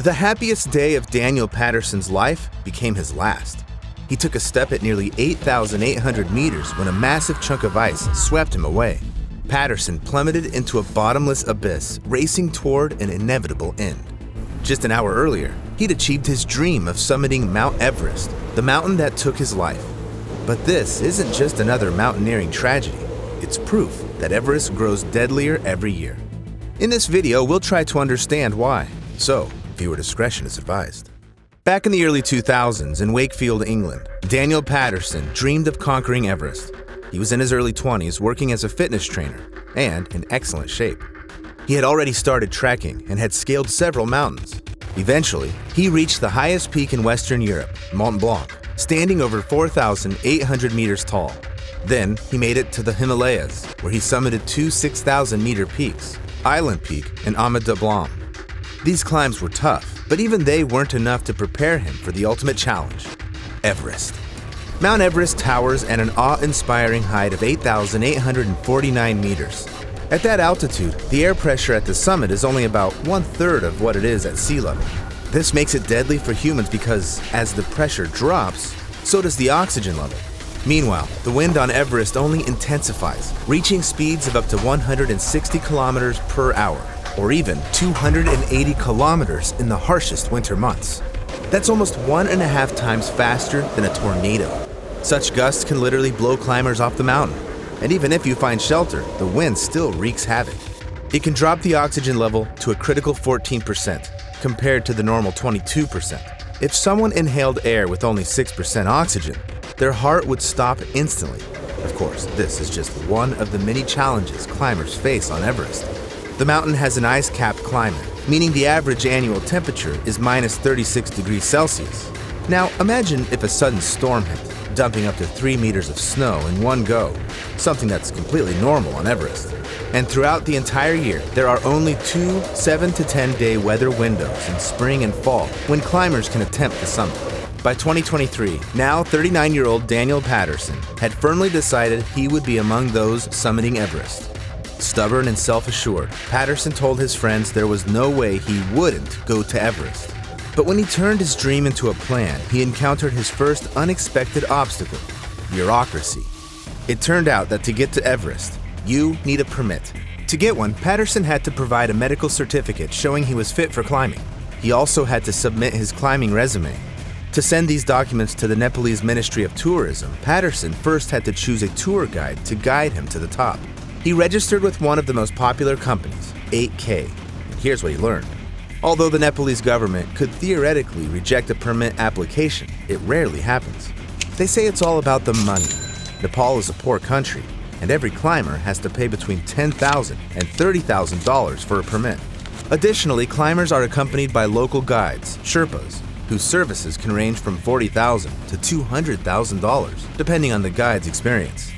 The happiest day of Daniel Patterson's life became his last. He took a step at nearly 8,800 meters when a massive chunk of ice swept him away. Patterson plummeted into a bottomless abyss, racing toward an inevitable end. Just an hour earlier, he'd achieved his dream of summiting Mount Everest, the mountain that took his life. But this isn't just another mountaineering tragedy. It's proof that Everest grows deadlier every year. In this video, we'll try to understand why. So, viewer discretion is advised. Back in the early 2000s in Wakefield, England, Daniel Patterson dreamed of conquering Everest. He was in his early 20s working as a fitness trainer and in excellent shape. He had already started trekking and had scaled several mountains. Eventually, he reached the highest peak in Western Europe, Mont Blanc, standing over 4,800 meters tall. Then, he made it to the Himalayas, where he summited two 6,000-meter peaks, Island Peak and Amet de Blanc. These climbs were tough, but even they weren't enough to prepare him for the ultimate challenge, Everest. Mount Everest towers at an awe-inspiring height of 8,849 meters. At that altitude, the air pressure at the summit is only about 1/3 of what it is at sea level. This makes it deadly for humans because, as the pressure drops, so does the oxygen level. Meanwhile, the wind on Everest only intensifies, reaching speeds of up to 160 kilometers per hour, or even 280 kilometers in the harshest winter months. That's almost 1.5 times faster than a tornado. Such gusts can literally blow climbers off the mountain. And even if you find shelter, the wind still wreaks havoc. It can drop the oxygen level to a critical 14%, compared to the normal 22%. If someone inhaled air with only 6% oxygen, their heart would stop instantly. Of course, this is just one of the many challenges climbers face on Everest. The mountain has an ice-capped climate, meaning the average annual temperature is minus 36 degrees Celsius. Now, imagine if a sudden storm hit, dumping up to 3 meters of snow in one go, something that's completely normal on Everest. And throughout the entire year, there are only two 7 to 10 day weather windows in spring and fall when climbers can attempt the summit. By 2023, now 39-year-old Daniel Patterson had firmly decided he would be among those summiting Everest. Stubborn and self-assured, Patterson told his friends there was no way he wouldn't go to Everest. But when he turned his dream into a plan, he encountered his first unexpected obstacle, bureaucracy. It turned out that to get to Everest, you need a permit. To get one, Patterson had to provide a medical certificate showing he was fit for climbing. He also had to submit his climbing resume. To send these documents to the Nepalese Ministry of Tourism, Patterson first had to choose a tour guide to guide him to the top. He registered with one of the most popular companies, 8K. And here's what he learned. Although the Nepalese government could theoretically reject a permit application, it rarely happens. They say it's all about the money. Nepal is a poor country, and every climber has to pay between $10,000 and $30,000 for a permit. Additionally, climbers are accompanied by local guides, Sherpas, whose services can range from $40,000 to $200,000, depending on the guide's experience.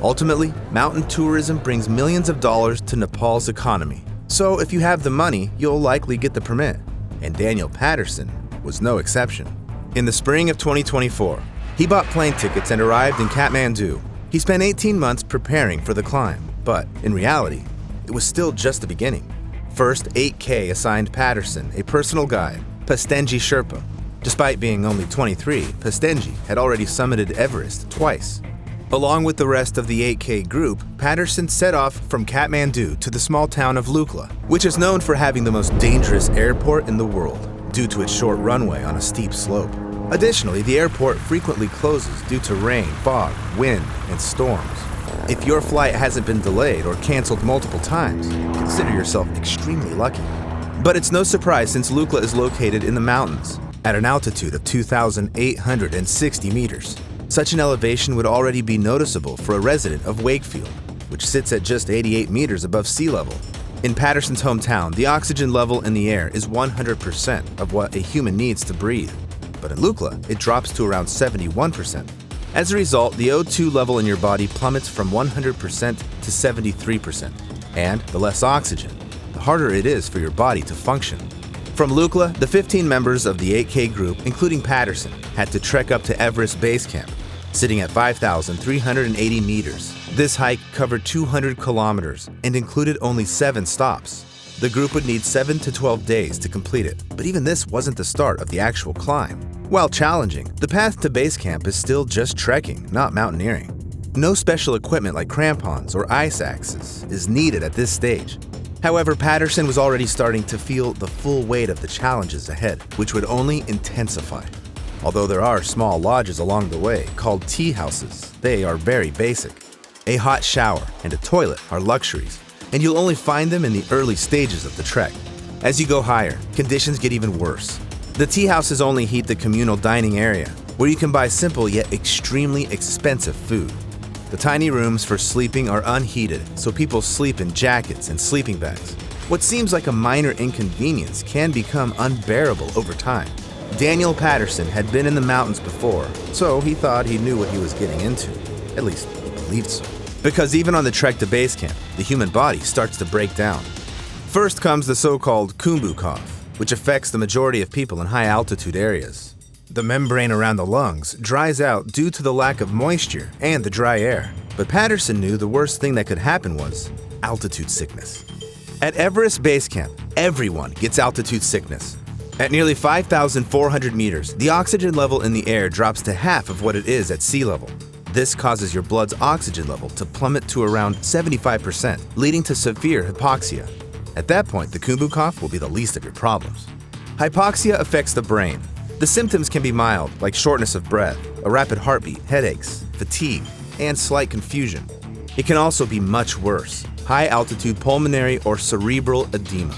Ultimately, mountain tourism brings millions of dollars to Nepal's economy. So if you have the money, you'll likely get the permit. And Daniel Patterson was no exception. In the spring of 2024, he bought plane tickets and arrived in Kathmandu. He spent 18 months preparing for the climb, but in reality, it was still just the beginning. First, 8K assigned Patterson a personal guide, Pastenji Sherpa. Despite being only 23, Pastenji had already summited Everest twice. Along with the rest of the 8K group, Patterson set off from Kathmandu to the small town of Lukla, which is known for having the most dangerous airport in the world, due to its short runway on a steep slope. Additionally, the airport frequently closes due to rain, fog, wind, and storms. If your flight hasn't been delayed or canceled multiple times, consider yourself extremely lucky. But it's no surprise since Lukla is located in the mountains, at an altitude of 2,860 meters. Such an elevation would already be noticeable for a resident of Wakefield, which sits at just 88 meters above sea level. In Patterson's hometown, the oxygen level in the air is 100% of what a human needs to breathe. But in Lukla, it drops to around 71%. As a result, the O2 level in your body plummets from 100% to 73%. And the less oxygen, the harder it is for your body to function. From Lukla, the 15 members of the 8K group, including Patterson, had to trek up to Everest Base Camp, sitting at 5,380 meters. This hike covered 200 kilometers and included only 7 stops. The group would need 7 to 12 days to complete it, but even this wasn't the start of the actual climb. While challenging, the path to base camp is still just trekking, not mountaineering. No special equipment like crampons or ice axes is needed at this stage. However, Patterson was already starting to feel the full weight of the challenges ahead, which would only intensify. Although there are small lodges along the way called tea houses, they are very basic. A hot shower and a toilet are luxuries, and you'll only find them in the early stages of the trek. As you go higher, conditions get even worse. The tea houses only heat the communal dining area, where you can buy simple yet extremely expensive food. The tiny rooms for sleeping are unheated, so people sleep in jackets and sleeping bags. What seems like a minor inconvenience can become unbearable over time. Daniel Patterson had been in the mountains before, so he thought he knew what he was getting into. At least, he believed so. Because even on the trek to base camp, the human body starts to break down. First comes the so-called Kumbu cough, which affects the majority of people in high-altitude areas. The membrane around the lungs dries out due to the lack of moisture and the dry air. But Patterson knew the worst thing that could happen was altitude sickness. At Everest Base Camp, everyone gets altitude sickness. At nearly 5,400 meters, the oxygen level in the air drops to half of what it is at sea level. This causes your blood's oxygen level to plummet to around 75%, leading to severe hypoxia. At that point, the Kumbu cough will be the least of your problems. Hypoxia affects the brain. The symptoms can be mild, like shortness of breath, a rapid heartbeat, headaches, fatigue, and slight confusion. It can also be much worse, high-altitude pulmonary or cerebral edema.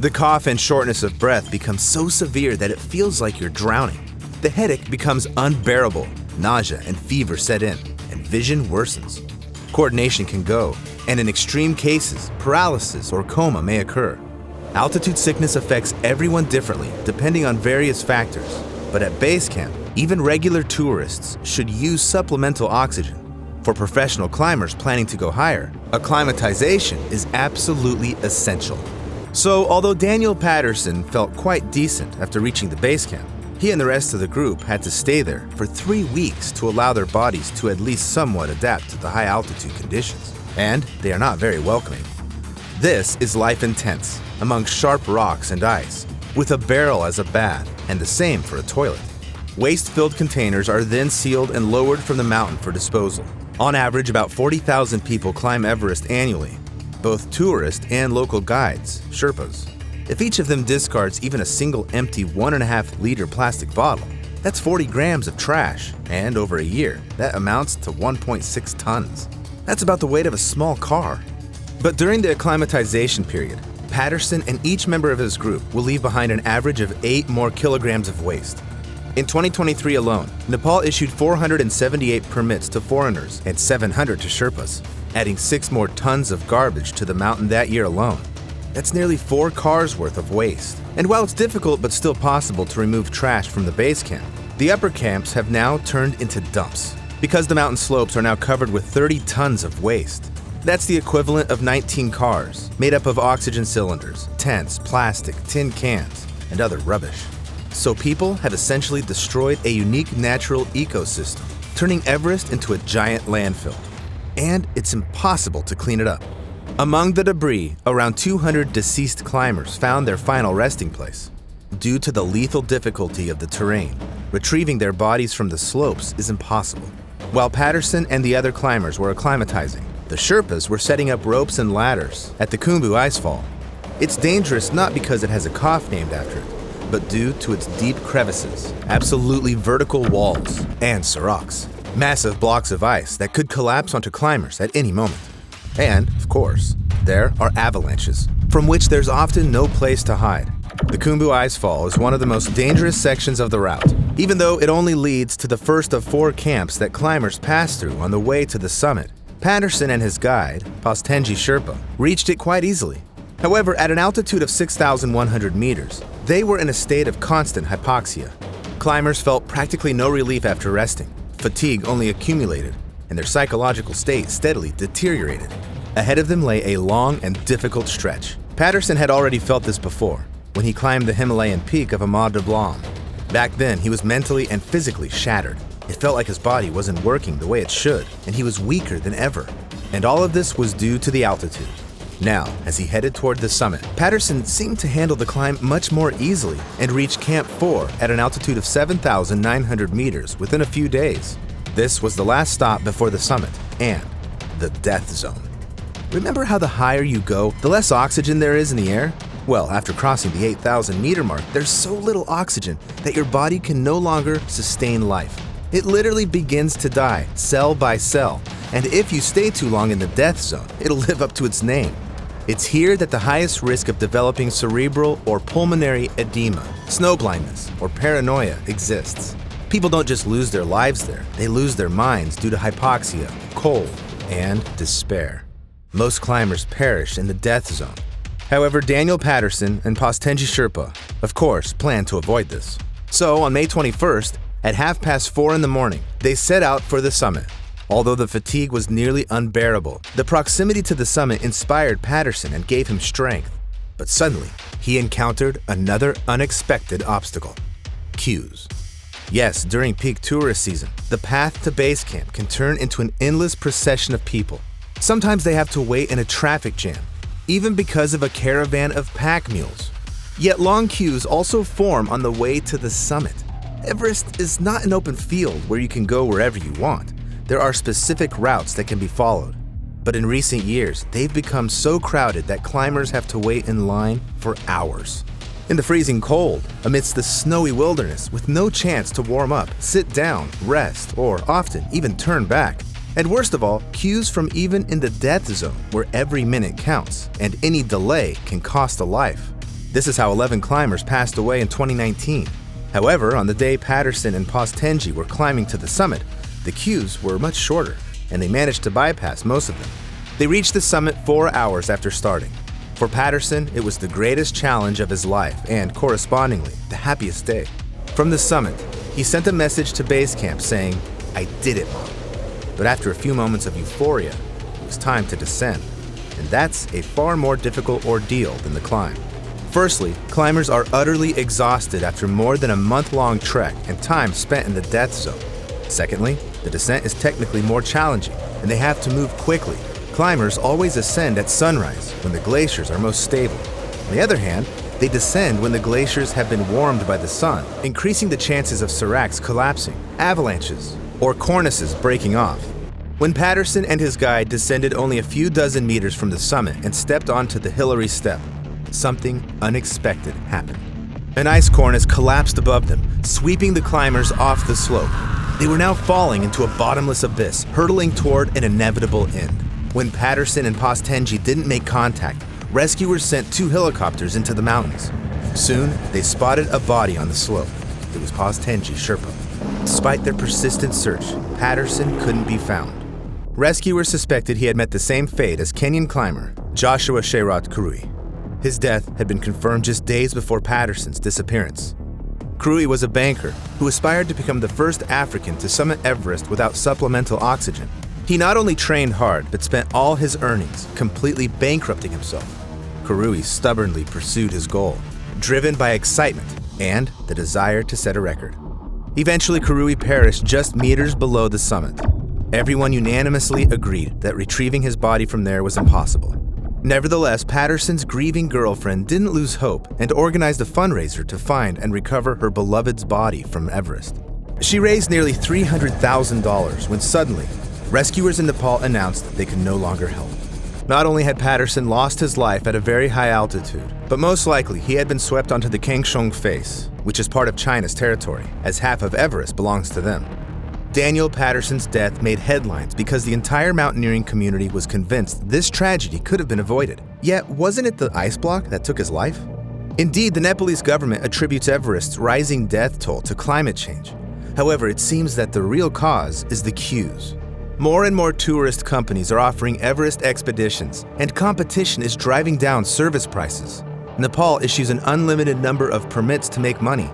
The cough and shortness of breath become so severe that it feels like you're drowning. The headache becomes unbearable, nausea and fever set in, and vision worsens. Coordination can go, and in extreme cases, paralysis or coma may occur. Altitude sickness affects everyone differently, depending on various factors. But at base camp, even regular tourists should use supplemental oxygen. For professional climbers planning to go higher, acclimatization is absolutely essential. So, although Daniel Patterson felt quite decent after reaching the base camp, he and the rest of the group had to stay there for 3 weeks to allow their bodies to at least somewhat adapt to the high altitude conditions. And they are not very welcoming. This is life intense, among sharp rocks and ice, with a barrel as a bath, and the same for a toilet. Waste-filled containers are then sealed and lowered from the mountain for disposal. On average, about 40,000 people climb Everest annually, both tourist and local guides, Sherpas. If each of them discards even a single empty 1.5-liter plastic bottle, that's 40 grams of trash, and over a year, that amounts to 1.6 tons. That's about the weight of a small car. But during the acclimatization period, Patterson and each member of his group will leave behind an average of 8 more kilograms of waste. In 2023 alone, Nepal issued 478 permits to foreigners and 700 to Sherpas, adding 6 more tons of garbage to the mountain that year alone. That's nearly 4 cars worth of waste. And while it's difficult but still possible to remove trash from the base camp, the upper camps have now turned into dumps, because the mountain slopes are now covered with 30 tons of waste. That's the equivalent of 19 cars, made up of oxygen cylinders, tents, plastic, tin cans, and other rubbish. So people have essentially destroyed a unique natural ecosystem, turning Everest into a giant landfill. And it's impossible to clean it up. Among the debris, around 200 deceased climbers found their final resting place. Due to the lethal difficulty of the terrain, retrieving their bodies from the slopes is impossible. While Patterson and the other climbers were acclimatizing, the Sherpas were setting up ropes and ladders at the Khumbu Icefall. It's dangerous not because it has a cough named after it, but due to its deep crevices, absolutely vertical walls, and seracs, massive blocks of ice that could collapse onto climbers at any moment. And, of course, there are avalanches, from which there's often no place to hide. The Khumbu Icefall is one of the most dangerous sections of the route, even though it only leads to the first of 4 camps that climbers pass through on the way to the summit. Patterson and his guide, Pastenji Sherpa, reached it quite easily. However, at an altitude of 6,100 meters, they were in a state of constant hypoxia. Climbers felt practically no relief after resting. Fatigue only accumulated, and their psychological state steadily deteriorated. Ahead of them lay a long and difficult stretch. Patterson had already felt this before, when he climbed the Himalayan peak of Amas de Blanc. Back then, he was mentally and physically shattered. It felt like his body wasn't working the way it should, and he was weaker than ever. And all of this was due to the altitude. Now, as he headed toward the summit, Patterson seemed to handle the climb much more easily and reached Camp 4 at an altitude of 7,900 meters within a few days. This was the last stop before the summit and the death zone. Remember how the higher you go, the less oxygen there is in the air? Well, after crossing the 8,000 meter mark, there's so little oxygen that your body can no longer sustain life. It literally begins to die, cell by cell, and if you stay too long in the death zone, it'll live up to its name. It's here that the highest risk of developing cerebral or pulmonary edema, snow blindness, or paranoia exists. People don't just lose their lives there, they lose their minds due to hypoxia, cold, and despair. Most climbers perish in the death zone. However, Daniel Patterson and Pastenji Sherpa, of course, planned to avoid this. So, on May 21st, at 4:30 in the morning, they set out for the summit. Although the fatigue was nearly unbearable, the proximity to the summit inspired Patterson and gave him strength. But suddenly, he encountered another unexpected obstacle: queues. Yes, during peak tourist season, the path to base camp can turn into an endless procession of people. Sometimes they have to wait in a traffic jam, even because of a caravan of pack mules. Yet long queues also form on the way to the summit. Everest is not an open field where you can go wherever you want. There are specific routes that can be followed. But in recent years, they've become so crowded that climbers have to wait in line for hours. In the freezing cold, amidst the snowy wilderness, with no chance to warm up, sit down, rest, or often even turn back. And worst of all, queues from even in the death zone, where every minute counts, and any delay can cost a life. This is how 11 climbers passed away in 2019. However, on the day Patterson and Pastenji were climbing to the summit, the queues were much shorter, and they managed to bypass most of them. They reached the summit 4 hours after starting. For Patterson, it was the greatest challenge of his life and, correspondingly, the happiest day. From the summit, he sent a message to base camp saying, "I did it, Mom." But after a few moments of euphoria, it was time to descend. And that's a far more difficult ordeal than the climb. Firstly, climbers are utterly exhausted after more than a month-long trek and time spent in the death zone. Secondly, the descent is technically more challenging, and they have to move quickly. Climbers always ascend at sunrise, when the glaciers are most stable. On the other hand, they descend when the glaciers have been warmed by the sun, increasing the chances of seracs collapsing, avalanches, or cornices breaking off. When Patterson and his guide descended only a few dozen meters from the summit and stepped onto the Hillary step, something unexpected happened. An ice cornice collapsed above them, sweeping the climbers off the slope. They were now falling into a bottomless abyss, hurtling toward an inevitable end. When Patterson and Pastenji didn't make contact, rescuers sent 2 helicopters into the mountains. Soon, they spotted a body on the slope. It was Pastenji Sherpa. Despite their persistent search, Patterson couldn't be found. Rescuers suspected he had met the same fate as Kenyan climber Joshua Sherat Kurui. His death had been confirmed just days before Patterson's disappearance. Kurui was a banker who aspired to become the first African to summit Everest without supplemental oxygen. He not only trained hard, but spent all his earnings, completely bankrupting himself. Kurui stubbornly pursued his goal, driven by excitement and the desire to set a record. Eventually, Kurui perished just meters below the summit. Everyone unanimously agreed that retrieving his body from there was impossible. Nevertheless, Patterson's grieving girlfriend didn't lose hope and organized a fundraiser to find and recover her beloved's body from Everest. She raised nearly $300,000 when suddenly, rescuers in Nepal announced they could no longer help. Not only had Patterson lost his life at a very high altitude, but most likely he had been swept onto the Kangshung Face, which is part of China's territory, as half of Everest belongs to them. Daniel Patterson's death made headlines because the entire mountaineering community was convinced this tragedy could have been avoided. Yet, wasn't it the ice block that took his life? Indeed, the Nepalese government attributes Everest's rising death toll to climate change. However, it seems that the real cause is the queues. More and more tourist companies are offering Everest expeditions, and competition is driving down service prices. Nepal issues an unlimited number of permits to make money.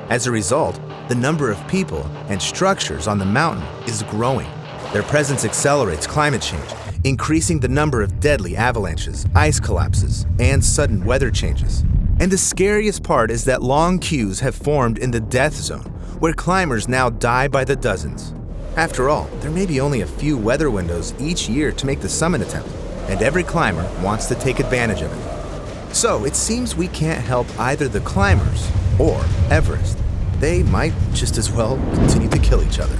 As a result, the number of people and structures on the mountain is growing. Their presence accelerates climate change, increasing the number of deadly avalanches, ice collapses, and sudden weather changes. And the scariest part is that long queues have formed in the death zone, where climbers now die by the dozens. After all, there may be only a few weather windows each year to make the summit attempt. and every climber wants to take advantage of it. So it seems we can't help either the climbers or Everest. They might just as well continue to kill each other.